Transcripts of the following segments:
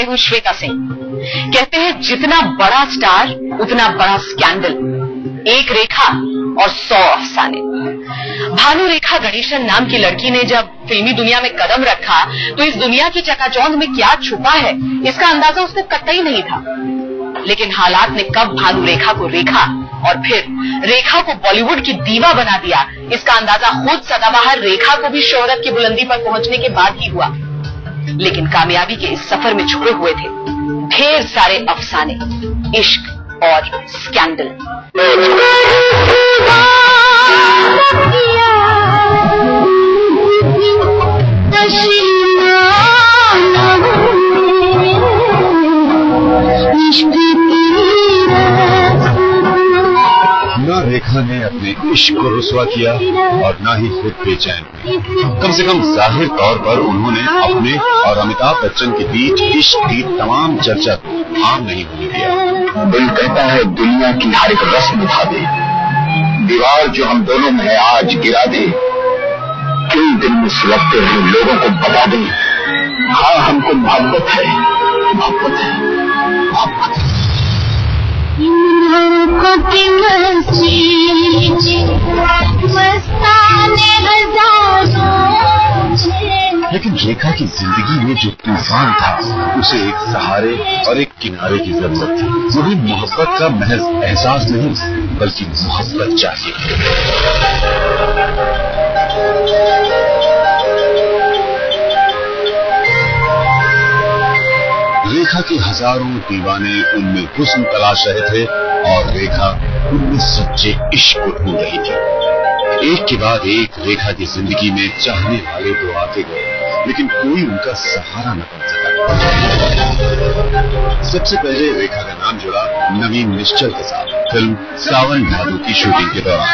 मैं हूं श्वेता सिंह। कहते हैं जितना बड़ा स्टार उतना बड़ा स्कैंडल, एक रेखा और 100 अफसाने। भानु रेखा गणेशन नाम की लड़की ने जब फिल्मी दुनिया में कदम रखा तो इस दुनिया की चकाचौंध में क्या छुपा है इसका अंदाजा उसने कतई नहीं था। लेकिन हालात ने कब भानु रेखा को रेखा और फिर रेखा को बॉलीवुड की दीवा बना दिया, इसका अंदाजा खुद सदाबहार रेखा को भी शोहरत की बुलंदी पर पहुंचने के बाद ही हुआ। लेकिन कामयाबी के इस सफर में छुपे हुए थे ढेर सारे अफसाने, इश्क और स्कैंडल। न रेखा ने अपने इश्क को रुसवा किया और न ही खुद बेचैन। कम से कम जाहिर तौर पर उन्होंने अपने और अमिताभ बच्चन के बीच इश्क की तमाम चर्चा को आम नहीं होने दिया। दिल कहता है दुनिया की हर एक रस्म निभा दे, दीवार जो हम दोनों में है आज गिरा दे, कई दिन में सुलगते हुए लोगों को बता दे, हाँ हमको मोहब्बत है, मोहब्बत है, मोहब्बत है। लेकिन रेखा की जिंदगी में जो तूफान था उसे एक सहारे और एक किनारे की जरूरत थी। मुझे मोहब्बत का महज एहसास नहीं बल्कि मोहब्बत चाहिए। रेखा के हजारों दीवाने उनमें हुस्न तलाश रहे थे और रेखा उनमें सच्चे इश्क को ढूंढ रही थी। एक के बाद एक रेखा की जिंदगी में चाहने वाले तो आते गए लेकिन कोई उनका सहारा न बन सका। सबसे पहले रेखा का नाम जुड़ा नवीन निश्चल के साथ फिल्म सावन भादो की शूटिंग के दौरान।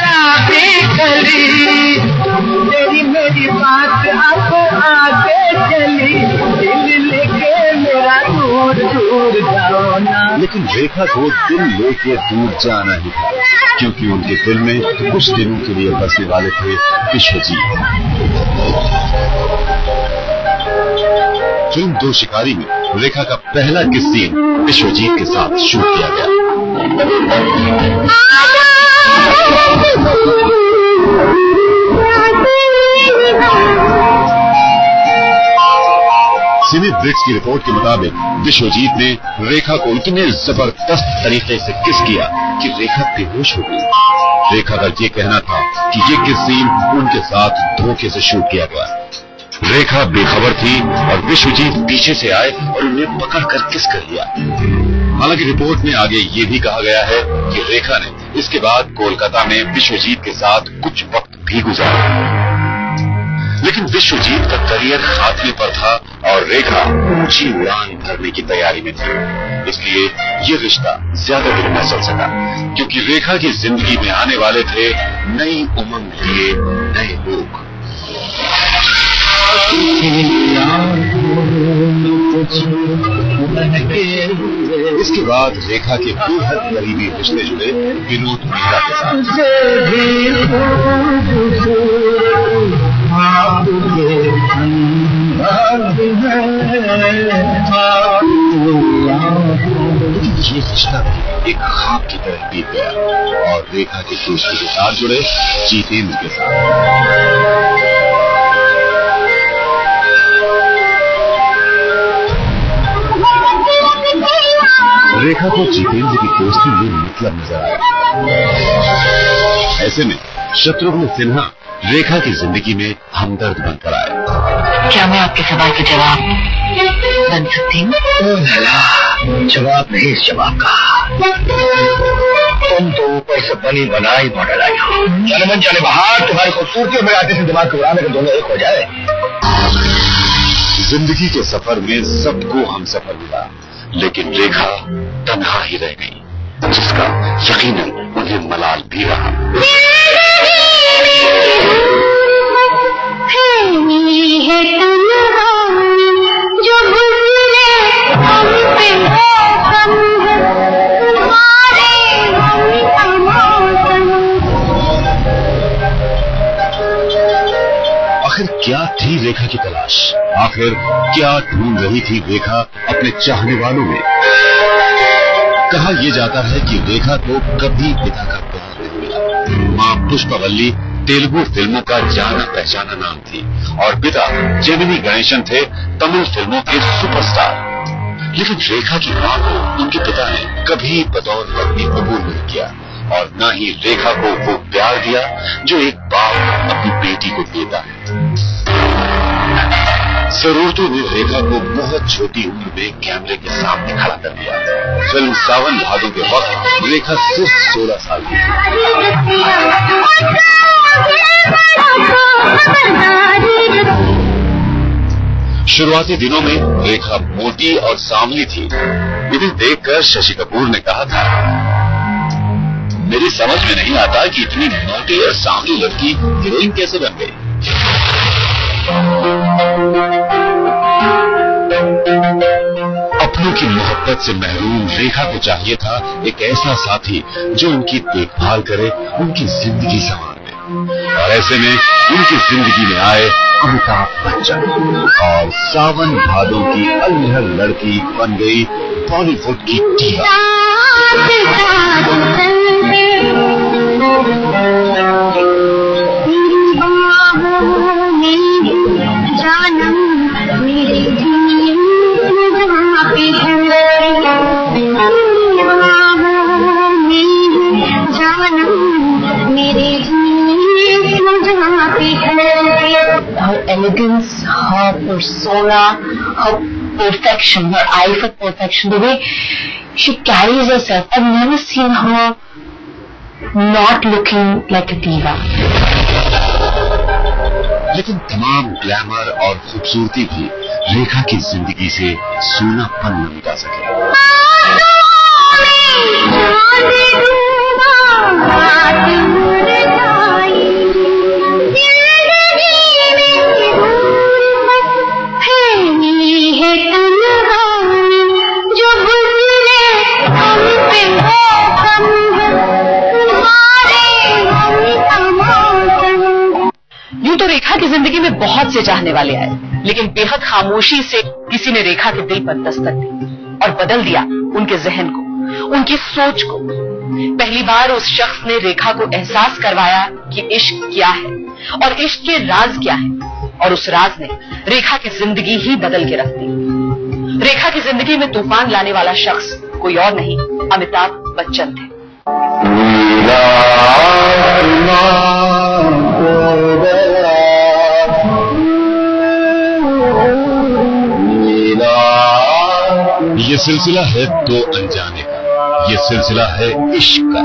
लेकिन रेखा को दिल लेके दूर जाना ही था क्योंकि उनके दिल में कुछ दिनों के लिए बसने वाले थे विश्वजीत। फिल्म दो शिकारी में रेखा का पहला किस सीन विश्वजीत के साथ शूट किया गया। सिमी ब्रिट्स की रिपोर्ट के मुताबिक विश्वजीत ने रेखा को इतने जबरदस्त तरीके से किस किया कि रेखा बेहोश हो गई। रेखा का ये कहना था कि ये किस सीन उनके साथ धोखे से शूट किया गया। रेखा बेखबर थी और विश्वजीत पीछे से आए और उन्हें पकड़कर किस कर लिया। हालांकि रिपोर्ट में आगे ये भी कहा गया है कि रेखा ने इसके बाद कोलकाता में विश्वजीत के साथ कुछ वक्त भी गुजारा। लेकिन विश्वजीत का करियर खात्मे पर था और रेखा ऊंची उड़ान भरने की तैयारी में थी। इसलिए ये रिश्ता ज्यादा दिन न चल सका क्योंकि रेखा की जिंदगी में आने वाले थे नई उमंग लिए नए लोग। इसके बाद रेखा के बेहद करीबी रिश्ते जुड़े विनोद मेहरा के साथ। ये रिश्ता एक ख्वाब की तरह बीत गया और रेखा के दोस्ती के साथ जुड़े जितेंद्र के साथ। रेखा को जितेंद्र की दोस्ती में मतलब नजर आया। ऐसे में शत्रुघ्न सिन्हा रेखा की जिंदगी में हमदर्द बनकर आए। क्या मैं आपके सवाल का जवाब बन सकती हूँ? जवाब नहीं इस जवाब का। तुम तो ऊपर से बनी बनाई मॉडल आई हो। जाने मन जाने बाहर तुम्हारी खूबसूरती में आते से दिमाग को उड़ाने के दोनों एक हो जाए। जिंदगी के सफर में सबको हम सफर मिला लेकिन रेखा तन्हा ही रह गई जिसका यकीनन उन्हें मलाल भी रहा। क्या थी रेखा की तलाश? आखिर क्या ढूंढ रही थी रेखा अपने चाहने वालों में? कहा यह जाता है कि रेखा को कभी पिता का प्यार नहीं मिला। मां पुष्पवल्ली तेलुगु फिल्मों का जाना पहचाना नाम थी और पिता जेमिनी गणेशन थे तमिल फिल्मों के सुपरस्टार। लेकिन रेखा की मां को उनके पिता ने कभी बतौर पत्नी कबूल नहीं किया और न ही रेखा को वो प्यार दिया जो एक बाप अपनी बेटी को देता है। जरूरतों ने रेखा को बहुत छोटी उम्र में कैमरे के सामने खड़ा कर दिया। फिल्म सावन भादों के वक्त रेखा सिर्फ 16 साल की थी। शुरुआती दिनों में रेखा मोटी और सांवली थी। इन्हें देखकर शशि कपूर ने कहा था, मेरी समझ में नहीं आता कि इतनी मोटी और सांवली लड़की हीरोइन कैसे बन गई। अपनों की मोहब्बत से महरूम रेखा को चाहिए था एक ऐसा साथी जो उनकी देखभाल करे, उनकी जिंदगी संवार दे। और ऐसे में उनकी जिंदगी में आए अमिताभ बच्चन और सावन भादों की अलहर लड़की बन गई बॉलीवुड की टीवा। Her elegance, her persona, her perfection, her eye for perfection, the way she carries herself. I've never seen her not looking like a diva. लेकिन तमाम ग्लैमर और खूबसूरती भी रेखा की जिंदगी से सूनापन न मिटा सके। तो रेखा की जिंदगी में बहुत से चाहने वाले आए, लेकिन बेहद खामोशी से किसी ने रेखा के दिल पर दस्तक दी और बदल दिया उनके जहन को, उनकी सोच को। पहली बार उस शख्स ने रेखा को एहसास करवाया कि इश्क क्या है और इश्क के राज क्या है, और उस राज ने रेखा की जिंदगी ही बदल के रख दी। रेखा की जिंदगी में तूफान लाने वाला शख्स कोई और नहीं, अमिताभ बच्चन थे। ये सिलसिला है दो अनजाने का, ये सिलसिला है इश्क का,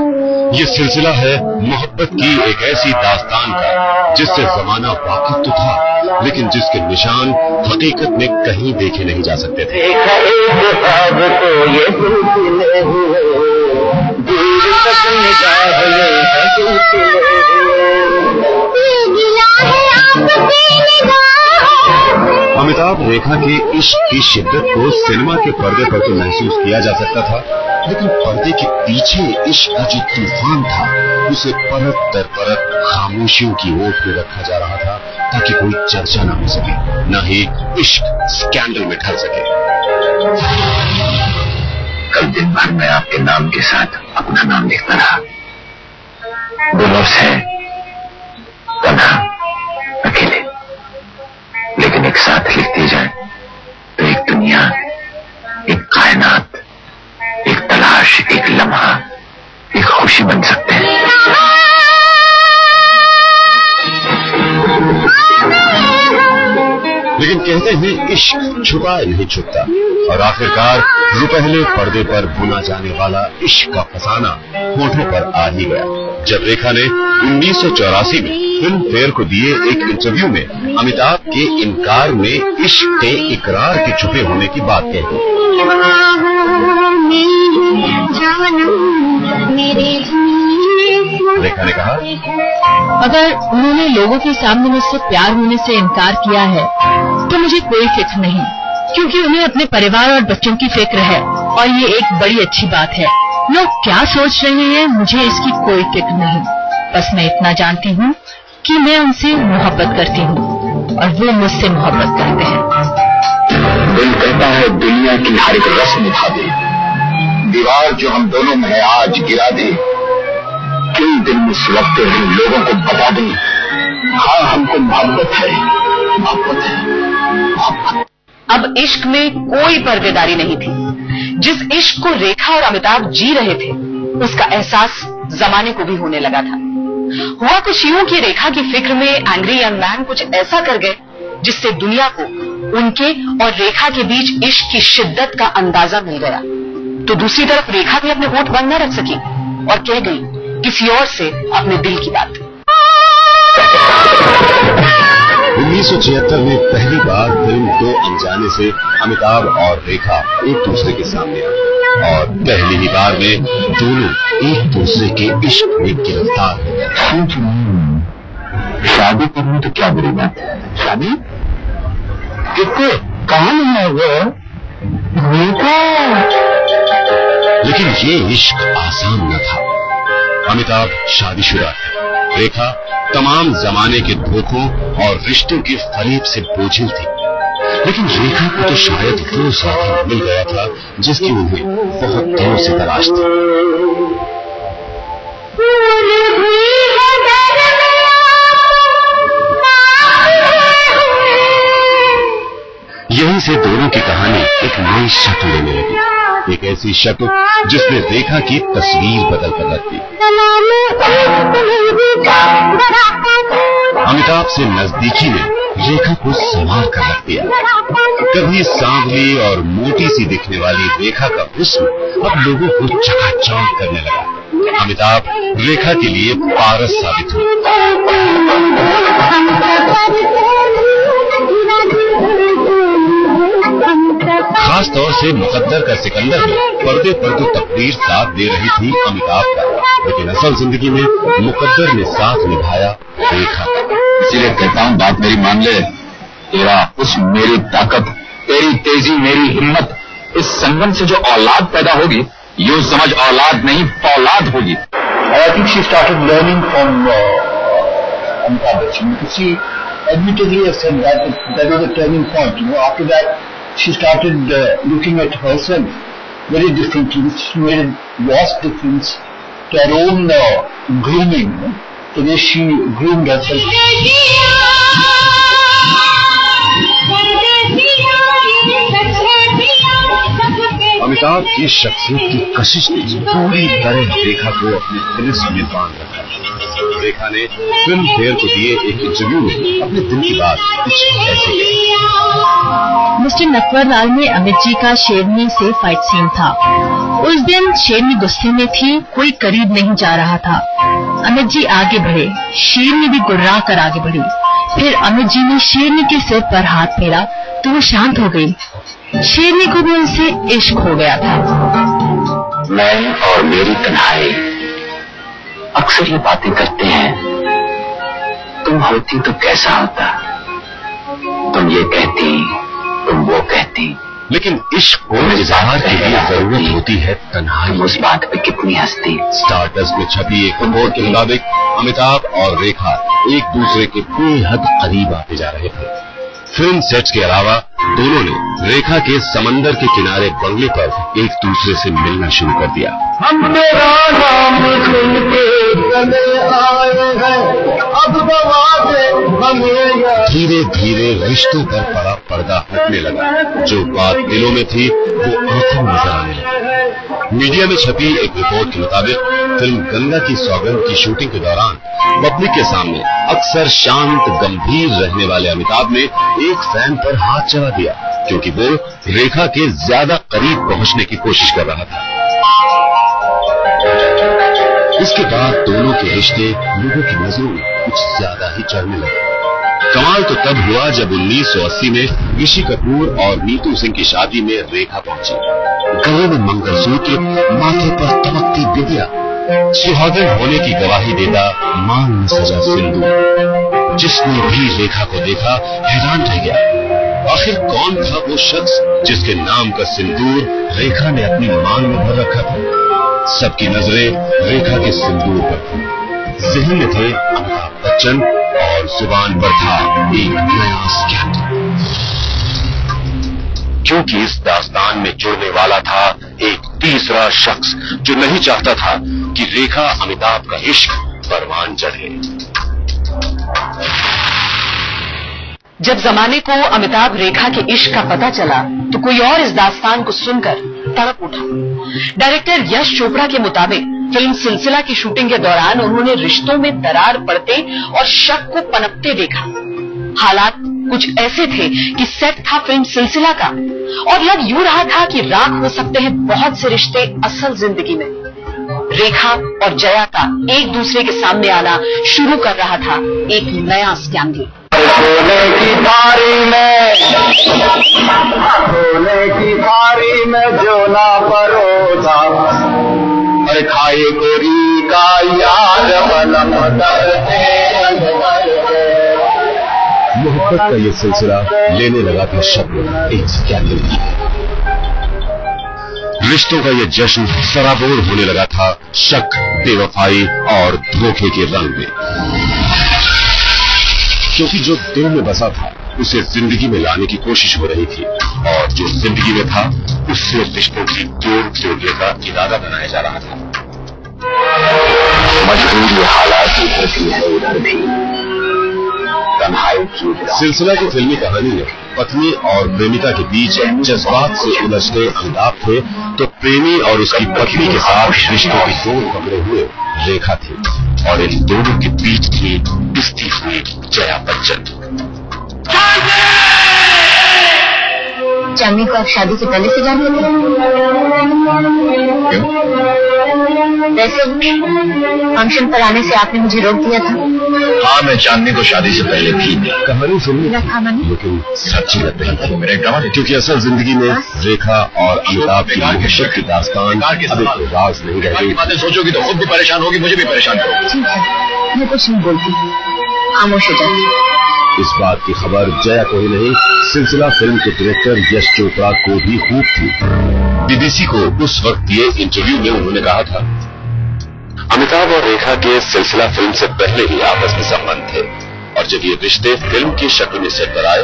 ये सिलसिला है मोहब्बत की एक ऐसी दास्तान का जिससे जमाना वाकिफ तो था, लेकिन जिसके निशान हकीकत में कहीं देखे नहीं जा सकते थे। अमिताभ रेखा के इश्क की शिद्दत को सिनेमा के पर्दे पर तो महसूस किया जा सकता था, लेकिन पर्दे के पीछे इश्क का जो तूफान था उसे परत दर परत खामोशियों की ओट में रखा जा रहा था ताकि कोई चर्चा न हो सके, न ही इश्क स्कैंडल में ढल सके। कल दिन भर मैं आपके नाम के साथ अपना नाम लिखता रहा। दो लफ्ज़ है, तन्हा, अकेले, लेकिन एक साथ लिख दी जाए तो एक दुनिया, एक कायनात, एक तलाश, एक लम्हा, एक खुशी बन सकते हैं। लेकिन कहते हैं इश्क छुपाए नहीं छुपता, और आखिरकार रुपहले पर्दे पर बुना जाने वाला इश्क का फसाना होठों पर आ ही गया जब रेखा ने 1984 में फिल्म फेयर को दिए एक इंटरव्यू में अमिताभ के इनकार में इश्क के इकरार के छुपे होने की बात कह दी। रेखा ने कहा, अगर उन्होंने लोगों के सामने मुझसे प्यार होने से इनकार किया है तो मुझे कोई फिक्र नहीं, क्योंकि उन्हें अपने परिवार और बच्चों की फिक्र है, और ये एक बड़ी अच्छी बात है। लोग क्या सोच रहे हैं मुझे इसकी कोई फिक्र नहीं, बस मैं इतना जानती हूँ कि मैं उनसे मोहब्बत करती हूँ। और वो मुझसे मोहब्बत करते हैं। दिल कहता है दुनिया की हर एक रस्म निभा दे, दीवार जो हम दोनों में है आज गिरा दे, क्यों दिल में सुलगते हैं लोगों को बता दे, हाँ हमको मोहब्बत है, मोहब्बत है, मोहब्बत। अब इश्क में कोई पर्देदारी नहीं थी। जिस इश्क को रेखा और अमिताभ जी रहे थे उसका एहसास जमाने को भी होने लगा था। हुआ कुछ यूं कि रेखा की फिक्र में एंग्री यंग मैन कुछ ऐसा कर गए जिससे दुनिया को उनके और रेखा के बीच इश्क की शिद्दत का अंदाजा मिल गया। तो दूसरी तरफ रेखा भी अपने होठ बंद न रख सकी और कह गई किसी और से अपने दिल की बात। 1976 में पहली बार फिल्म दो अनजाने से अमिताभ और रेखा एक दूसरे के सामने आए और पहली ही बार में दोनों एक दूसरे के इश्क में गिरफ्तार हो गए। शादी करनी तो क्या बुरी बात है? शादी किससे? कहां है वो? लेकिन ये इश्क आसान न था। अमिताभ शादीशुदा है, रेखा तमाम जमाने के धोखों और रिश्तों की फरेब से बोझिल थी। लेकिन रेखा को तो शायद वो साथी मिल गया था जिसकी उन्हें बहुत दिनों से तलाश थी। यहीं से दोनों की कहानी एक नई शक्ल लेने लगी, एक ऐसी शक्ल जिसने रेखा की तस्वीर बदल कर रख दी। अमिताभ से नजदीकी ने रेखा को संवार कर रख दिया। कभी सांवली और मोटी सी दिखने वाली रेखा का हुस्न अब लोगों को चकाचौंध करने लगा। अमिताभ रेखा के लिए पारस साबित हुए। खास तौर से मुकद्दर का सिकंदर में पर्दे पर तो तकदीर साथ दे रही थी अमिताभ का, लेकिन असल जिंदगी में मुकद्दर ने साथ निभाया रेखा। इसीलिए कहता हूँ बात मेरी मान ले, तेरा हुस्न मेरी ताकत, तेरी तेजी मेरी हिम्मत, इस संगम से जो औलाद पैदा होगी यूं समझ औलाद नहीं फौलाद होगी। I think she started learning from Amitabh Bachchan. She admittedly has said that was a turning point. You know, after that she started looking at herself very differently, which made a vast difference to her own grooming, you know, the way she groomed herself. Amitabh की शख्सियत की कशिश ने पूरी तरह रेखा को अपने तिलिस्म में बांध रखा। रेखा ने फिल्म फेयर को दिए एक इंटरव्यू में अपने दिल की बात कुछ ऐसे कही। मिस्टर नटवरलाल में अमित जी का शेरनी से फाइट सीन था। उस दिन शेरनी गुस्से में थी, कोई करीब नहीं जा रहा था। अमित जी आगे बढ़े, शेरनी भी गुर्रा कर आगे बढ़ी। फिर अमित जी ने शेरनी के सिर पर हाथ फेरा तो वो शांत हो गई। शेरनी को भी उनसे इश्क हो गया था। मैं और मेरी तन्हाई अक्सर ये बातें करते हैं, तुम होती तो कैसा होता, तुम ये कहती, तुम वो कहती। लेकिन इश्क को इजहार के लिए जरूरत होती है तन्हाई। उस बात पे कितनी हंसती। स्टारडस्ट में छपी एक रिपोर्ट के मुताबिक अमिताभ और रेखा एक दूसरे के बेहद करीब आते जा रहे थे। फिल्म सेट्स के अलावा दोनों ने रेखा के समंदर के किनारे बंगले पर एक दूसरे से मिलना शुरू कर दिया। हम तेरा नाम सुन के चले आए हैं, अब धीरे धीरे रिश्तों पर पड़ा पर्दा हटने लगा। जो बात दिलों में थी वो आंखों में नजर आने लगी। मीडिया में छपी एक रिपोर्ट के मुताबिक फिल्म गंगा की सौगंध की शूटिंग के दौरान पब्लिक के सामने अक्सर शांत गंभीर रहने वाले अमिताभ ने एक फैन पर हाथ चला दिया क्योंकि वो रेखा के ज्यादा करीब पहुंचने की कोशिश कर रहा था। इसके बाद दोनों के रिश्ते लोगों की नजरों में कुछ ज्यादा ही चढ़ने लगे। कमाल तो तब हुआ जब 1980 में ऋषि कपूर और नीतू सिंह की शादी में रेखा पहुंची। गले में मंगलसूत्र, माथे पर चमकती बिंदिया, सुहागन होने की गवाही देता मांग में सजा सिंदूर। जिसने भी रेखा को देखा हैरान रह गया। आखिर कौन था वो शख्स जिसके नाम का सिंदूर रेखा ने अपनी मांग में भर रखा था? सबकी नजरें रेखा के सिंदूर पर थी। ज़हन में थे अमिताभ बच्चन और जुबान पर था एक नया स्कैंडल, क्योंकि इस दास्तान में जुड़ने वाला था एक तीसरा शख्स जो नहीं चाहता था कि रेखा अमिताभ का इश्क परवान चढ़े। जब जमाने को अमिताभ रेखा के इश्क का पता चला तो कोई और इस दास्तान को सुनकर तड़प उठा। डायरेक्टर यश चोपड़ा के मुताबिक फिल्म सिलसिला की शूटिंग के दौरान उन्होंने रिश्तों में दरार पड़ते और शक को पनपते देखा। हालात कुछ ऐसे थे कि सेट था फिल्म सिलसिला का और लग यूं रहा था कि राख हो सकते हैं बहुत से रिश्ते असल जिंदगी में। रेखा और जया का एक दूसरे के सामने आना शुरू कर रहा था एक नया स्कैंडल। सोने की थारी में जो ना परोसा, अरे खाए गोरी का याद बलम मोहब्बत का ये सिलसिला लेने लगा था शक्ल एक स्कैंडल की। रिश्तों का ये जश्न सराबोर होने लगा था शक, बेवफाई और धोखे के रंग में, क्योंकि जो दिल में बसा था उसे जिंदगी में लाने की कोशिश हो रही थी और जो जिंदगी में था उससे रिश्तों की तोड़ने का इरादा बनाया जा रहा था। मजबूरी हालात की होती है उधर भी। सिलसिला की फिल्मी कहानी में पत्नी और प्रेमिका के बीच जज्बात से उलझते अमिताभ थे तो प्रेमी और उसकी पत्नी के साथ रिश्तों की डोर पकड़े हुए रेखा थी और इन दोनों के बीच थी पिसती हुई जया बच्चन। चांदनी को आप शादी से पहले से जानते थे? वैसे फंक्शन पर आने से आपने मुझे रोक दिया था। हाँ, मैं चांदनी को शादी से पहले थी। कहानी सुनी लेकिन सच्ची लग रही थी मेरे ड्रामा, क्योंकि असल जिंदगी में रेखा और अमिताभ की मोहब्बत की दास्तान अब एक राज नहीं रह गई। बातें सोचोगी तो खुद भी परेशान होगी, मुझे भी परेशान करोगी। ठीक है, मैं कुछ नहीं बोलती, खामोश हो जाती। इस बात की खबर जया को ही नहीं, सिलसिला फिल्म के डायरेक्टर यश चोपड़ा को भी खूब थी। बीबीसी को उस वक्त दिए इंटरव्यू में उन्होंने कहा था, अमिताभ और रेखा के सिलसिला फिल्म से पहले ही आपस में संबंध थे और जब ये रिश्ते फिल्म की शक्ल में सेट पर आए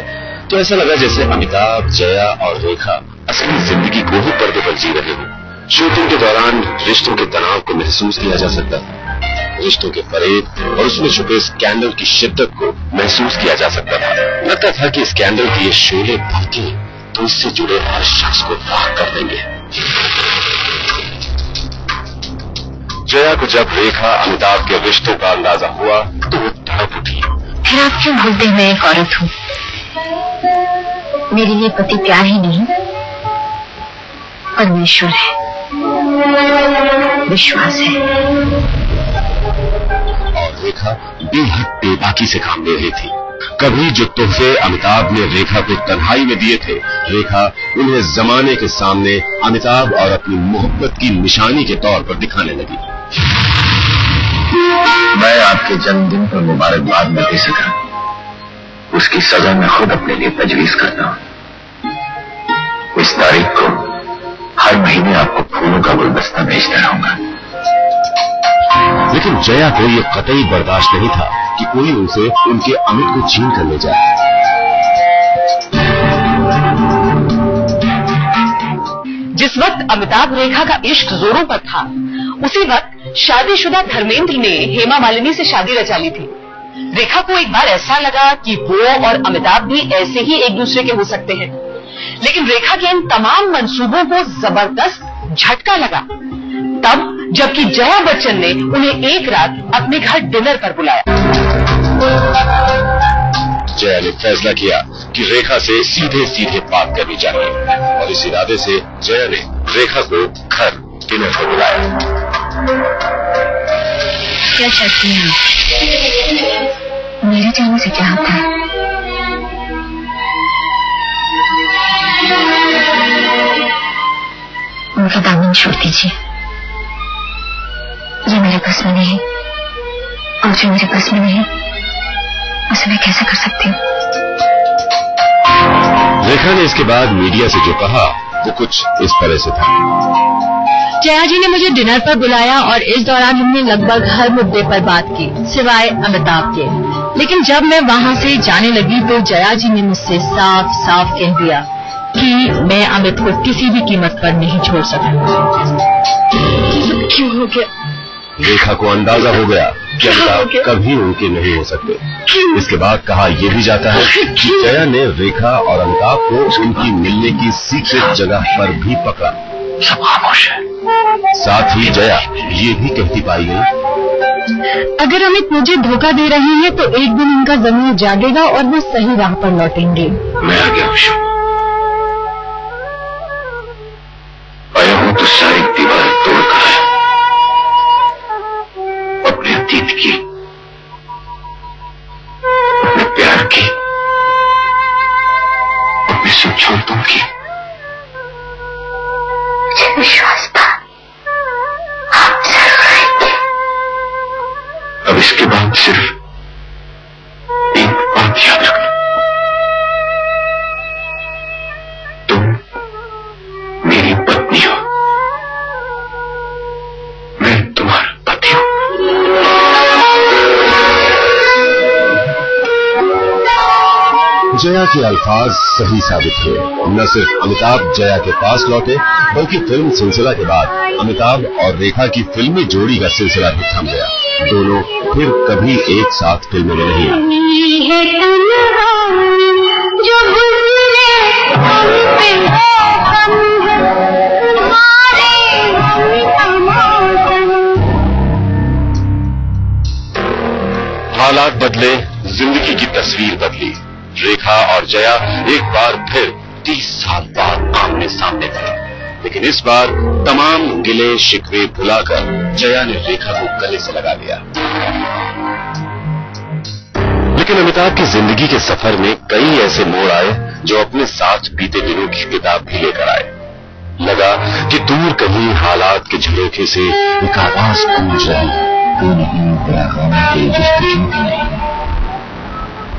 तो ऐसा लगा जैसे अमिताभ, जया और रेखा असली जिंदगी को ही पर्दे पर जी रहे हो। शूटिंग के दौरान रिश्तों के तनाव को महसूस किया जा सकता था, रिश्तों के फरेब और उसमें छुपे स्कैंडल की शिद्दत को महसूस किया जा सकता था। लगता था कि स्कैंडल की ये शोले भड़के तो इससे जुड़े हर शख्स को राख कर देंगे। जया को जब रेखा अमिताभ के रिश्तों का अंदाजा हुआ तो वो तड़प उठी। फिर आप क्यों भूलते हैं मैं एक औरत हूँ? मेरे लिए पति प्यार ही नहीं परमेश्वर है, विश्वास है। और रेखा बेहद बेबाकी से काम ले रही थी। कभी जो तोहफे अमिताभ ने रेखा को तन्हाई में दिए थे, रेखा उन्हें जमाने के सामने अमिताभ और अपनी मोहब्बत की निशानी के तौर पर दिखाने लगी। मैं आपके जन्मदिन पर मुबारकबाद न दे सका, उसकी सजा मैं खुद अपने लिए तजवीज करता हूँ। इस तारीख को हर महीने आपको फूलों का गुलदस्ता भेजता रहूंगा। लेकिन जया को ये कतई बर्दाश्त नहीं था कि कोई उनसे उनके अमित को छीन कर ले जाए। जिस वक्त अमिताभ रेखा का इश्क जोरों पर था उसी वक्त शादीशुदा धर्मेंद्र ने हेमा मालिनी से शादी रचा ली थी। रेखा को एक बार ऐसा लगा कि वो और अमिताभ भी ऐसे ही एक दूसरे के हो सकते हैं, लेकिन रेखा के इन तमाम मंसूबों को जबरदस्त झटका लगा तब जबकि जया बच्चन ने उन्हें एक रात अपने घर डिनर पर बुलाया। जया ने फैसला किया कि रेखा से सीधे सीधे बात करनी चाहिए और इस इरादे से जया ने रेखा को घर डिनर पर बुलाया। क्या चाहती हैं? मेरे जाने से क्या होता है? उनका दामन छोड़ दीजिए, ये मेरे बस में नहीं और जो मेरे बस में नहीं उसे मैं कैसे कर सकती हूँ? रेखा ने इसके बाद मीडिया से जो कहा वो कुछ इस तरह से था। जया जी ने मुझे डिनर पर बुलाया और इस दौरान हमने लगभग हर मुद्दे पर बात की सिवाय अमिताभ के। लेकिन जब मैं वहां से जाने लगी तो जया जी ने मुझसे साफ साफ कह दिया कि मैं अमित को किसी भी कीमत पर नहीं छोड़ सकूंगी। क्यों हो गया? रेखा को अंदाजा हो गया कि अमिताभ कभी उनके नहीं हो सकते। इसके बाद कहा यह भी जाता है कि जया ने रेखा और अमिताभ को उनकी मिलने की सीक्रेट जगह पर भी पकड़ा। सब खामोश है। साथ ही जया ये भी कहती पाई गई, अगर अमित मुझे धोखा दे रहे हैं तो एक दिन उनका ज़मीर जागेगा और वो सही राह पर लौटेंगे। मैं आ गया हूँ, आया हूँ तो सारी दीवार तोड़कर है, अपने अतीत की, अपने प्यार की, अपने समझौतों की। मुझे विश्वास था आप जरूर आएंगे। अब इसके बाद सिर्फ एक बात याद रखना, तुम मेरी पत्नी हो, मैं तुम्हारा पति हूं। जया के अल्फाज सही साबित हुए। न सिर्फ अमिताभ जया के पास लौटे बल्कि फिल्म सिलसिला के बाद अमिताभ और रेखा की फिल्मी जोड़ी का सिलसिला भी थम गया। दोनों फिर कभी एक साथ फिल्मों में नहीं आए। हालात बदले, जिंदगी की तस्वीर बदली। रेखा और जया एक बार फिर 30 साल बाद आमने सामने थे, लेकिन इस बार तमाम गिले शिकवे भुलाकर जया ने रेखा को गले से लगा लिया। लेकिन अमिताभ की जिंदगी के सफर में कई ऐसे मोड़ आए जो अपने साथ बीते दिनों की किताब भी लेकर आए। लगा कि दूर कहीं हालात के झरोखे से एक आवाज गूंज रही है,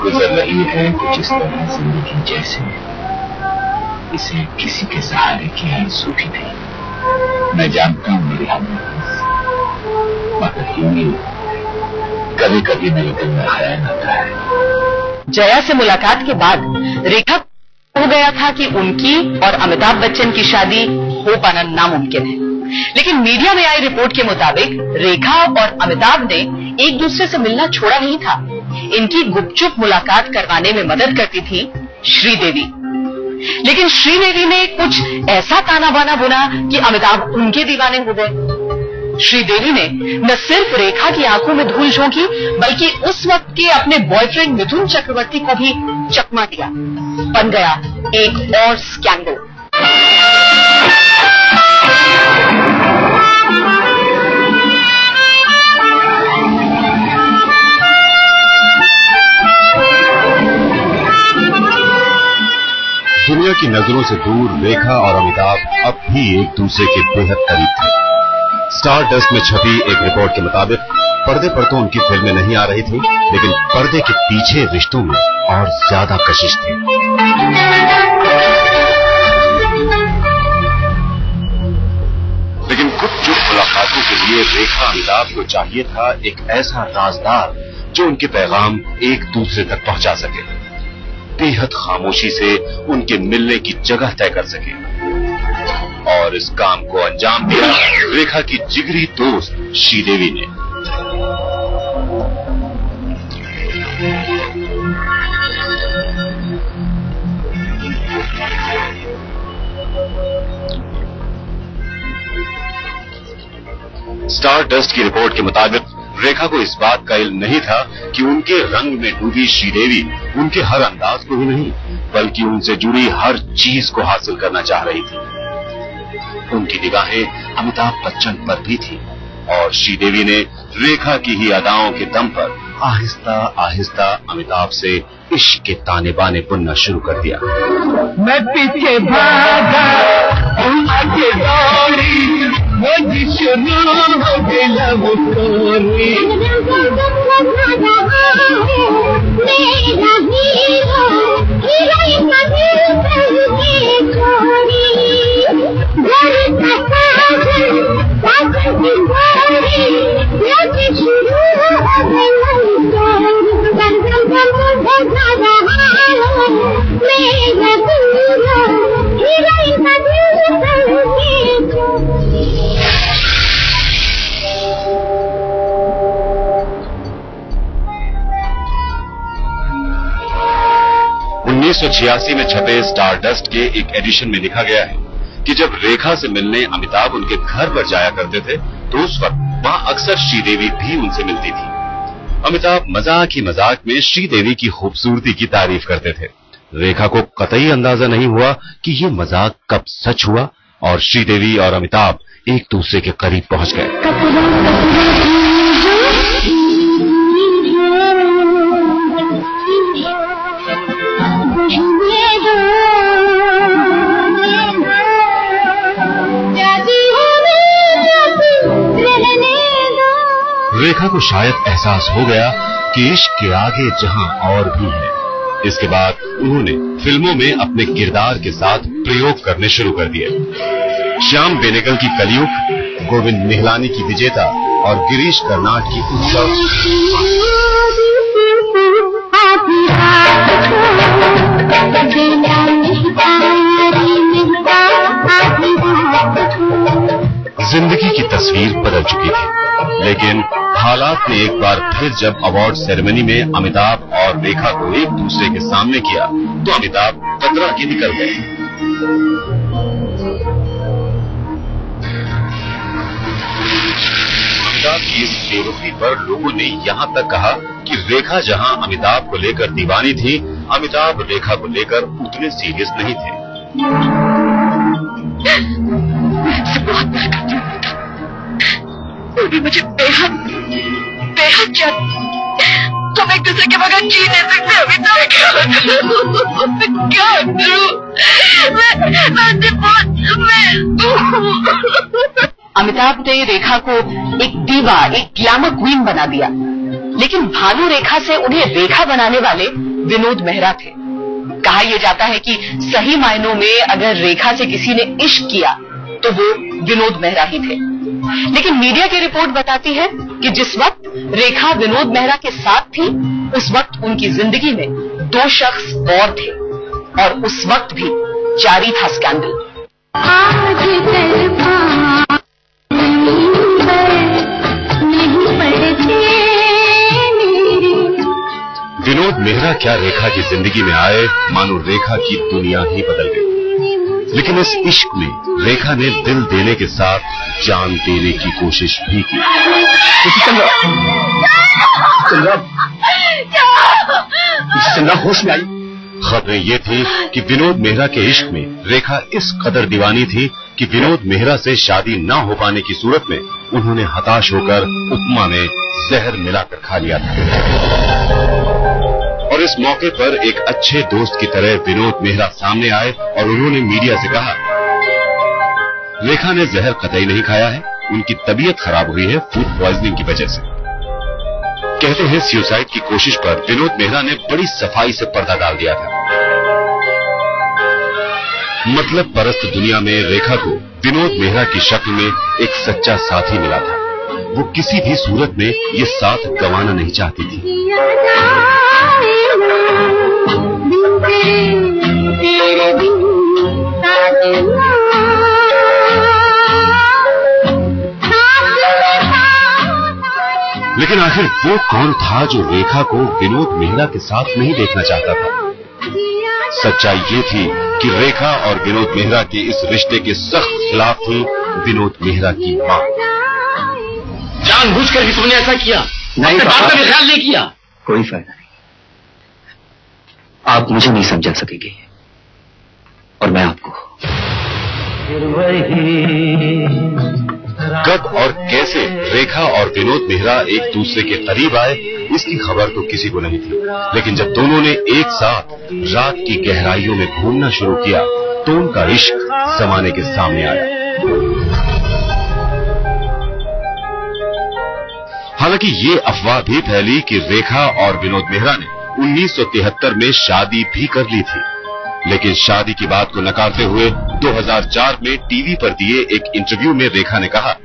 गुजर रही है कुछ इस तरह जिंदगी जैसे इसे किसी के सहारे की आंसू भी नहीं। मैं जानता हूं मेरे हम मगर यूं कभी कभी मेरे दिल में ख्याल आता है। जया से मुलाकात के बाद रेखा हो गया था कि उनकी और अमिताभ बच्चन की शादी हो पाना नामुमकिन है, लेकिन मीडिया में आई रिपोर्ट के मुताबिक रेखा और अमिताभ ने एक दूसरे से मिलना छोड़ा नहीं था। इनकी गुपचुप मुलाकात करवाने में मदद करती थी श्रीदेवी, लेकिन श्रीदेवी ने कुछ ऐसा ताना बाना बुना कि अमिताभ उनके दीवाने हो गए। श्रीदेवी ने न सिर्फ रेखा की आंखों में धूल झोंकी बल्कि उस वक्त के अपने बॉयफ्रेंड मिथुन चक्रवर्ती को भी चकमा दिया। बन गया एक और स्कैंडल। दुनिया की नजरों से दूर रेखा और अमिताभ अब भी एक दूसरे के बेहद करीब थे। स्टार डस्ट में छपी एक रिपोर्ट के मुताबिक पर्दे पर तो उनकी फिल्में नहीं आ रही थी, लेकिन पर्दे के पीछे रिश्तों में और ज्यादा कशिश थी। लेकिन गुपचुप मुलाकातों के लिए रेखा अमिताभ को चाहिए था एक ऐसा राजदार जो उनके पैगाम एक दूसरे तक पहुंचा सके, बेहद खामोशी से उनके मिलने की जगह तय कर सके। और इस काम को अंजाम दिया रेखा की जिगरी दोस्त श्रीदेवी ने। स्टार डस्ट की रिपोर्ट के मुताबिक रेखा को इस बात का इल्म नहीं था कि उनके रंग में डूबी श्रीदेवी उनके हर अंदाज को ही नहीं बल्कि उनसे जुड़ी हर चीज को हासिल करना चाह रही थी। उनकी निगाहें अमिताभ बच्चन पर भी थी और श्रीदेवी ने रेखा की ही अदाओं के दम पर आहिस्ता आहिस्ता अमिताभ से इश्क के ताने बाने बुनना शुरू कर दिया। मैं पीछे भागा आगे दौड़ी मुझे शुरू हो गई लव स्टोरी। 1986 में छपे स्टारडस्ट के एक एडिशन में लिखा गया है कि जब रेखा से मिलने अमिताभ उनके घर पर जाया करते थे तो उस वक्त वहां अक्सर श्रीदेवी भी उनसे मिलती थी। अमिताभ मजाक ही मजाक में श्रीदेवी की खूबसूरती की तारीफ करते थे। रेखा को कतई अंदाजा नहीं हुआ कि ये मजाक कब सच हुआ और श्रीदेवी और अमिताभ एक दूसरे के करीब पहुंच गए। रेखा को शायद एहसास हो गया कि इश्क के आगे जहां और भी है। इसके बाद उन्होंने फिल्मों में अपने किरदार के साथ प्रयोग करने शुरू कर दिए। श्याम बेनेगल की कलयुग, गोविंद निहलानी की विजेता और गिरीश कर्नाड की उत्सव, जिंदगी की तस्वीर बदल चुकी थी। लेकिन हालात ने एक बार फिर जब अवार्ड सेरेमनी में अमिताभ और रेखा को एक दूसरे के सामने किया तो अमिताभ कतरा के निकल गए। अमिताभ की इस बेरुखी पर लोगों ने यहां तक कहा कि रेखा जहां अमिताभ को लेकर दीवानी थी, अमिताभ रेखा को लेकर उतने सीरियस नहीं थे। मुझे बेहद बेहद क्या तुम एक दूसरे के बगैर जी नहीं सकते। अमिताभ क्या करूं अमिताभ ने रेखा को एक दीवा, एक ग्लैमर क्वीन बना दिया, लेकिन भानु रेखा से उन्हें रेखा बनाने वाले विनोद मेहरा थे। कहा यह जाता है कि सही मायनों में अगर रेखा से किसी ने इश्क किया तो वो विनोद मेहरा ही थे। लेकिन मीडिया की रिपोर्ट बताती है कि जिस वक्त रेखा विनोद मेहरा के साथ थी उस वक्त उनकी जिंदगी में दो शख्स और थे और उस वक्त भी जारी था स्कैंडल। विनोद मेहरा क्या रेखा की जिंदगी में आए मानो रेखा की दुनिया ही बदल गई। लेकिन इस इश्क में रेखा ने दिल देने के साथ जान देने की कोशिश भी की। चंद्रा होश में आई। खबरें ये थी कि विनोद मेहरा के इश्क में रेखा इस कदर दीवानी थी कि विनोद मेहरा से शादी न हो पाने की सूरत में उन्होंने हताश होकर उपमा में जहर मिलाकर खा लिया था। और इस मौके पर एक अच्छे दोस्त की तरह विनोद मेहरा सामने आए और उन्होंने मीडिया से कहा, रेखा ने जहर कतई नहीं खाया है, उनकी तबीयत खराब हुई है फूड पॉइजनिंग की वजह से। कहते हैं सुसाइड की कोशिश पर विनोद मेहरा ने बड़ी सफाई से पर्दा डाल दिया था। मतलब परस्त दुनिया में रेखा को विनोद मेहरा की शक्ल में एक सच्चा साथी मिला था। वो किसी भी सूरत में ये साथ गंवाना नहीं चाहती थी। लेकिन आखिर वो कौन था जो रेखा को विनोद मेहरा के साथ नहीं देखना चाहता था? सच्चाई ये थी कि रेखा और विनोद मेहरा के इस रिश्ते के सख्त खिलाफ थी विनोद मेहरा की मां। जानबूझकर भी तुमने ऐसा किया? नहीं, बात का भी ख्याल नहीं किया। कोई फायदा नहीं, आप मुझे नहीं समझा सकेंगे और मैं आपको। कब और कैसे रेखा और विनोद मेहरा एक दूसरे के करीब आए इसकी खबर तो किसी को नहीं थी। लेकिन जब दोनों ने एक साथ रात की गहराइयों में घूमना शुरू किया तो उनका इश्क जमाने के सामने आया। हालांकि ये अफवाह भी फैली कि रेखा और विनोद मेहरा ने 1973 में शादी भी कर ली थी। लेकिन शादी की बात को नकारते हुए 2004 में टीवी पर दिए एक इंटरव्यू में रेखा ने कहा,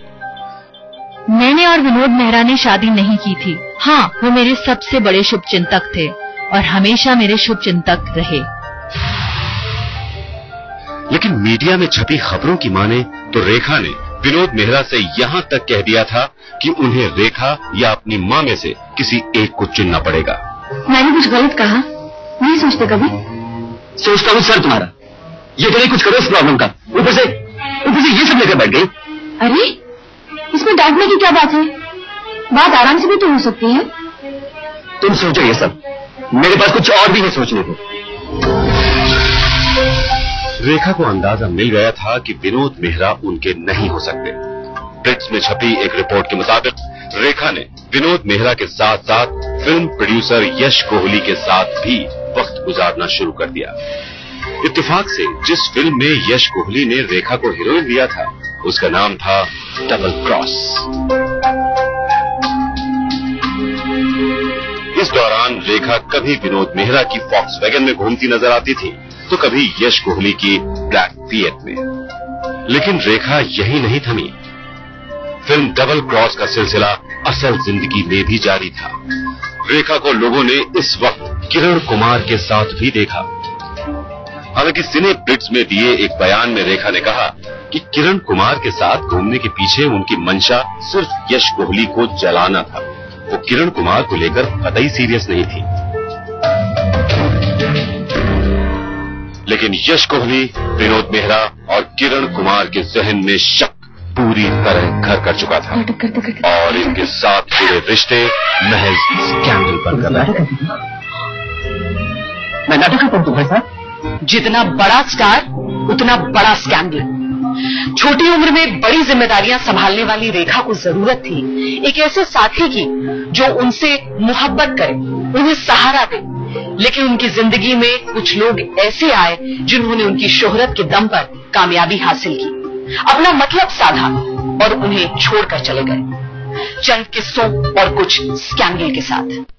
मैंने और विनोद मेहरा ने शादी नहीं की थी। हाँ, वो मेरे सबसे बड़े शुभचिंतक थे और हमेशा मेरे शुभचिंतक रहे। लेकिन मीडिया में छपी खबरों की माने तो रेखा ने विनोद मेहरा से यहां तक कह दिया था कि उन्हें रेखा या अपनी मां में से किसी एक को चुनना पड़ेगा। मैंने कुछ गलत कहा? नहीं सोचते कभी? सोचता हूँ सर तुम्हारा, ये तो नहीं कुछ करो इस प्रॉब्लम का, ऊपर से ये सब लेकर बैठ गई। अरे इसमें डांटने की क्या बात है? बात आराम से भी तो हो सकती है। तुम सोचो ये सब, मेरे पास कुछ और भी है सोचने को। रेखा को अंदाजा मिल गया था कि विनोद मेहरा उनके नहीं हो सकते। ब्रिट्स में छपी एक रिपोर्ट के मुताबिक रेखा ने विनोद मेहरा के साथ साथ फिल्म प्रोड्यूसर यश कोहली के साथ भी वक्त गुजारना शुरू कर दिया। इत्तेफाक से जिस फिल्म में यश कोहली ने रेखा को हीरोइन दिया था उसका नाम था डबल क्रॉस। इस दौरान रेखा कभी विनोद मेहरा की फॉक्सवैगन में घूमती नजर आती थी तो कभी यश कोहली की ब्लैक फिएट में। लेकिन रेखा यही नहीं थमी। फिल्म डबल क्रॉस का सिलसिला असल जिंदगी में भी जारी था। रेखा को लोगों ने इस वक्त किरण कुमार के साथ भी देखा। हालांकि सिने ब्रिट्स में दिए एक बयान में रेखा ने कहा कि किरण कुमार के साथ घूमने के पीछे उनकी मंशा सिर्फ यश कोहली को जलाना था। वो किरण कुमार को लेकर कतई सीरियस नहीं थी। लेकिन यश कोहली, विनोद मेहरा और किरण कुमार के जहन में शक पूरी तरह घर कर चुका था और इनके साथ जुड़े रिश्ते महज स्कैंडल बनकर रहे। मैं नाटक करता हूं भाई साहब। जितना बड़ा स्टार उतना बड़ा स्कैंडल। छोटी उम्र में बड़ी जिम्मेदारियां संभालने वाली रेखा को जरूरत थी एक ऐसे साथी की जो उनसे मोहब्बत करे, उन्हें सहारा दे। लेकिन उनकी जिंदगी में कुछ लोग ऐसे आए जिन्होंने उनकी शोहरत के दम पर कामयाबी हासिल की, अपना मतलब साधा और उन्हें छोड़कर चले गए। चंद किस्सों और कुछ स्कैंडल के साथ।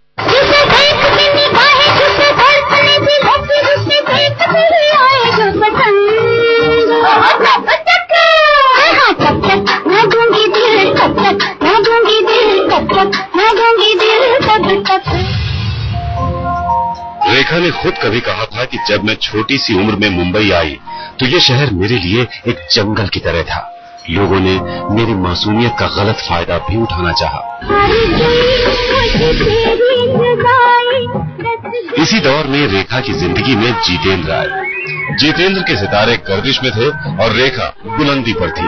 रेखा ने खुद कभी कहा था कि जब मैं छोटी सी उम्र में मुंबई आई तो ये शहर मेरे लिए एक जंगल की तरह था। लोगों ने मेरी मासूमियत का गलत फायदा भी उठाना चाहा। इसी दौर में रेखा की जिंदगी में जितेंद्र आए। जितेंद्र के सितारे गर्दिश में थे और रेखा बुलंदी पर थी।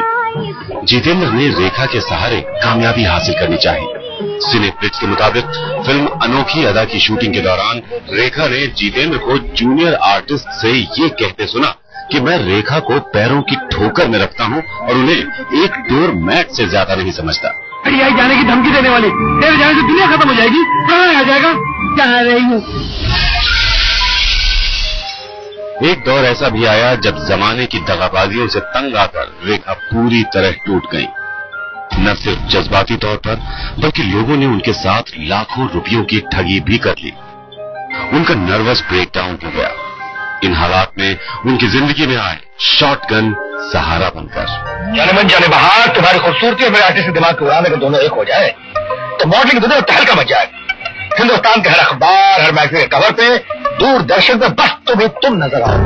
जितेंद्र ने रेखा के सहारे कामयाबी हासिल करनी चाहिए। सिने ब्रिट्स के मुताबिक फिल्म अनोखी अदा की शूटिंग के दौरान रेखा ने जितेंद्र को जूनियर आर्टिस्ट से ये कहते सुना कि मैं रेखा को पैरों की ठोकर में रखता हूँ और उन्हें एक डोर मैट से ज्यादा नहीं समझता। आई जाने की धमकी देने वाली, तेरे जाने से दुनिया खत्म हो जाएगी। कहाँ आ जाएगा, जा रही हूँ। एक दौर ऐसा भी आया जब जमाने की दगाबाजियों से तंग आकर रेखा पूरी तरह टूट गई। न सिर्फ जज्बाती तौर पर बल्कि लोगों ने उनके साथ लाखों रुपयों की ठगी भी कर ली। उनका नर्वस ब्रेकडाउन हो गया। इन हालात में उनकी जिंदगी में आए शॉटगन सहारा बनकर। जाने मन जाने बाहर, तुम्हारी खूबसूरती और मेरे आर्टिस्ट के दिमाग को उड़ाने का दोनों एक हो जाए तो मॉडलिंग की दुनिया तहलका मच जाए। हिंदुस्तान के हर अखबार, हर मैगजीन के कवर पे, दूरदर्शन पे बस तुम नजर आओ।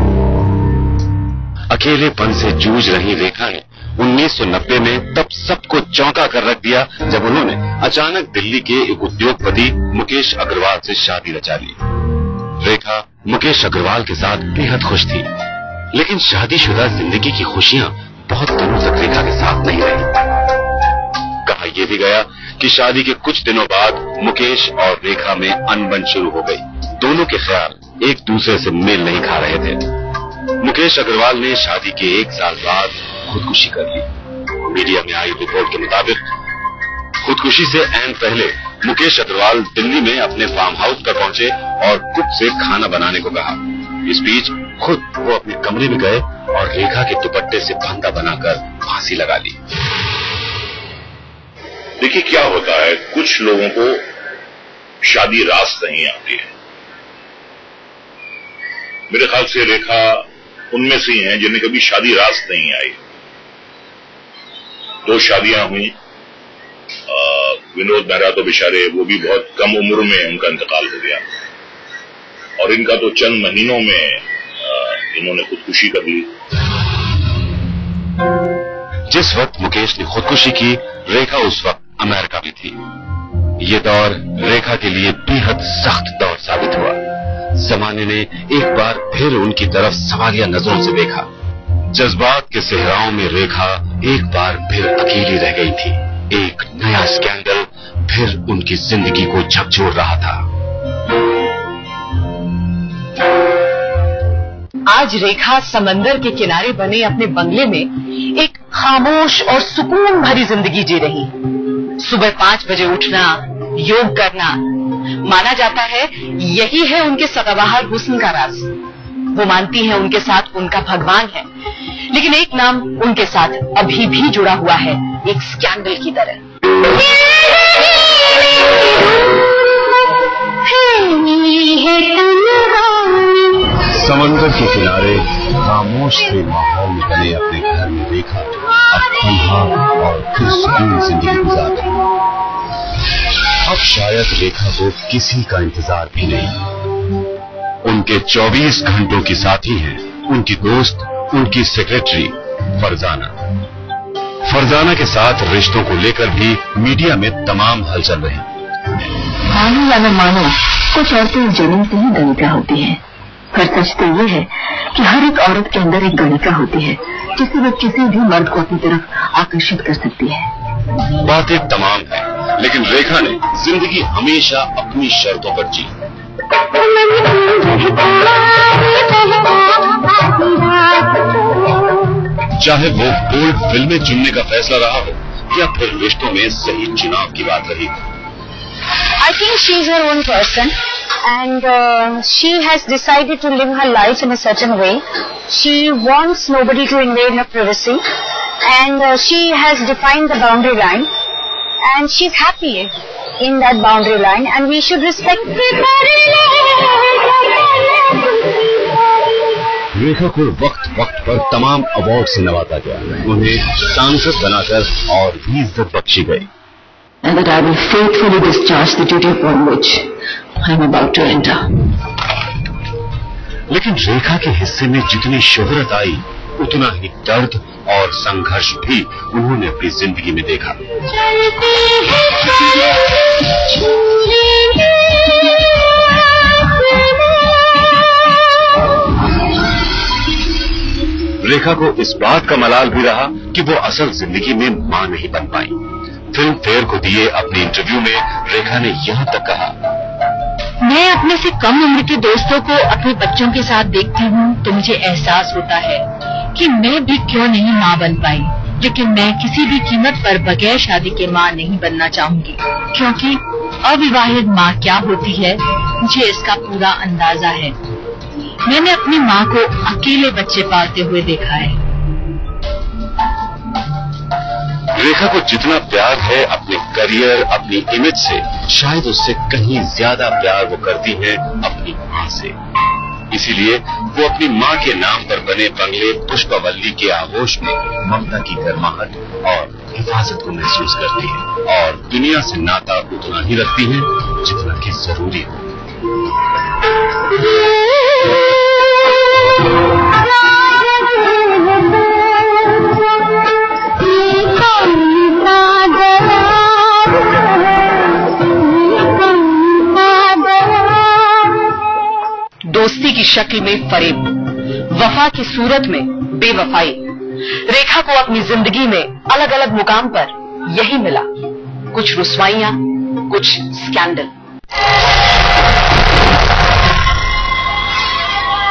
अकेलेपन से जूझ रही रेखा ने 1990 में तब सबको चौंका कर रख दिया जब उन्होंने अचानक दिल्ली के एक उद्योगपति मुकेश अग्रवाल से शादी रचा ली। रेखा मुकेश अग्रवाल के साथ बेहद खुश थी, लेकिन शादीशुदा जिंदगी की खुशियां बहुत दिनों तक रेखा के साथ नहीं रही। कहा यह भी गया कि शादी के कुछ दिनों बाद मुकेश और रेखा में अनबन शुरू हो गई। दोनों के ख्याल एक दूसरे से मेल नहीं खा रहे थे। मुकेश अग्रवाल ने शादी के 1 साल बाद खुदकुशी कर ली। मीडिया में आई रिपोर्ट के मुताबिक खुदकुशी से ऐन पहले मुकेश अग्रवाल दिल्ली में अपने फार्म हाउस पर पहुंचे और कुक से खाना बनाने को कहा। इस बीच खुद वो अपने कमरे में गए और रेखा के दुपट्टे से फंदा बनाकर फांसी लगा ली। देखिए क्या होता है, कुछ लोगों को शादी रास नहीं आती है। मेरे ख्याल से रेखा उनमें से हैं जिन्हें कभी शादी रास नहीं आई। 2 शादियां हुई। विनोद मेहरा तो बेचारे, वो भी बहुत कम उम्र में उनका इंतकाल हो गया और इनका तो चंद महीनों में इन्होंने खुदकुशी कर ली। जिस वक्त मुकेश ने खुदकुशी की, रेखा उस वक्त अमेरिका में थी। ये दौर रेखा के लिए बेहद सख्त दौर साबित हुआ। जमाने ने एक बार फिर उनकी तरफ सवालिया नजरों से देखा। जज्बात के सहराओं में रेखा एक बार फिर अकेली रह गई थी। एक नया स्कैंडल फिर उनकी जिंदगी को झकझोर रहा था। आज रेखा समंदर के किनारे बने अपने बंगले में एक खामोश और सुकून भरी जिंदगी जी रही। सुबह 5 बजे उठना, योग करना, माना जाता है यही है उनके सदाबहार हुस्न का राज। वो मानती है उनके साथ उनका भगवान है, लेकिन एक नाम उनके साथ अभी भी जुड़ा हुआ है, एक स्कैंडल की तरह। समंदर के किनारे खामोश से माहौल में बने अपने घर में रेखा अब तन्हा और फिर सुकून जिंदगी गुजार रही। अब शायद रेखा को किसी का इंतजार भी नहीं। उनके 24 घंटों की साथी हैं उनकी दोस्त, उनकी सेक्रेटरी फरजाना। फरजाना के साथ रिश्तों को लेकर भी मीडिया में तमाम हलचल रही। मानो या न मानो, कुछ औरतें जन्म से ही गणिका होती है। पर सच तो ये है कि हर एक औरत के अंदर एक गणिका होती है जिसे वो किसी भी मर्द को अपनी तरफ आकर्षित कर सकती है। बातें तमाम है, लेकिन रेखा ने जिंदगी हमेशा अपनी शर्तों पर जी। चाहे वो बोल्ड फिल्में चुनने का फैसला रहा हो या फिर रिश्तों में सही चुनाव की बात रही। I think she is her own person and she has decided to live her life in a certain way. She wants nobody to invade her privacy and she has defined the boundary line and she's happy in that boundary line and we should respect it. रेखा को वक्त वक्त पर तमाम award से नवाजा गया, उन्हें सांसद बनाकर और भी इज्जत बख्शी गई। And that I will faithfully discharge the duty upon which I am about to enter. लेकिन रेखा के हिस्से में जितनी शोहरत आई, उतना ही दर्द और संघर्ष भी उन्होंने अपनी जिंदगी में देखा। रेखा को इस बात का मलाल भी रहा कि वो असल जिंदगी में मां नहीं बन पाई। फिल्म फेयर को दिए अपने इंटरव्यू में रेखा ने यहाँ तक कहा, मैं अपने से कम उम्र के दोस्तों को अपने बच्चों के साथ देखती हूँ तो मुझे एहसास होता है कि मैं भी क्यों नहीं माँ बन पाई, लेकिन मैं किसी भी कीमत पर बगैर शादी के माँ नहीं बनना चाहूंगी, क्योंकि अविवाहित माँ क्या होती है मुझे इसका पूरा अंदाजा है। मैंने अपनी माँ को अकेले बच्चे पालते हुए देखा है। रेखा को जितना प्यार है अपने करियर, अपनी इमेज से, शायद उससे कहीं ज्यादा प्यार वो करती है अपनी माँ से। इसीलिए वो अपनी माँ के नाम पर बने बंगले पुष्पवल्ली के आगोश में ममता की गर्माहट और हिफाजत को महसूस करती है और दुनिया से नाता उतना ही रखती है जितना कि जरूरी हो। दोस्ती की शक्ल में फरेब, वफा की सूरत में बेवफाई। रेखा को अपनी जिंदगी में अलग अलग मुकाम पर यही मिला, कुछ रुसवाइयां, कुछ स्कैंडल।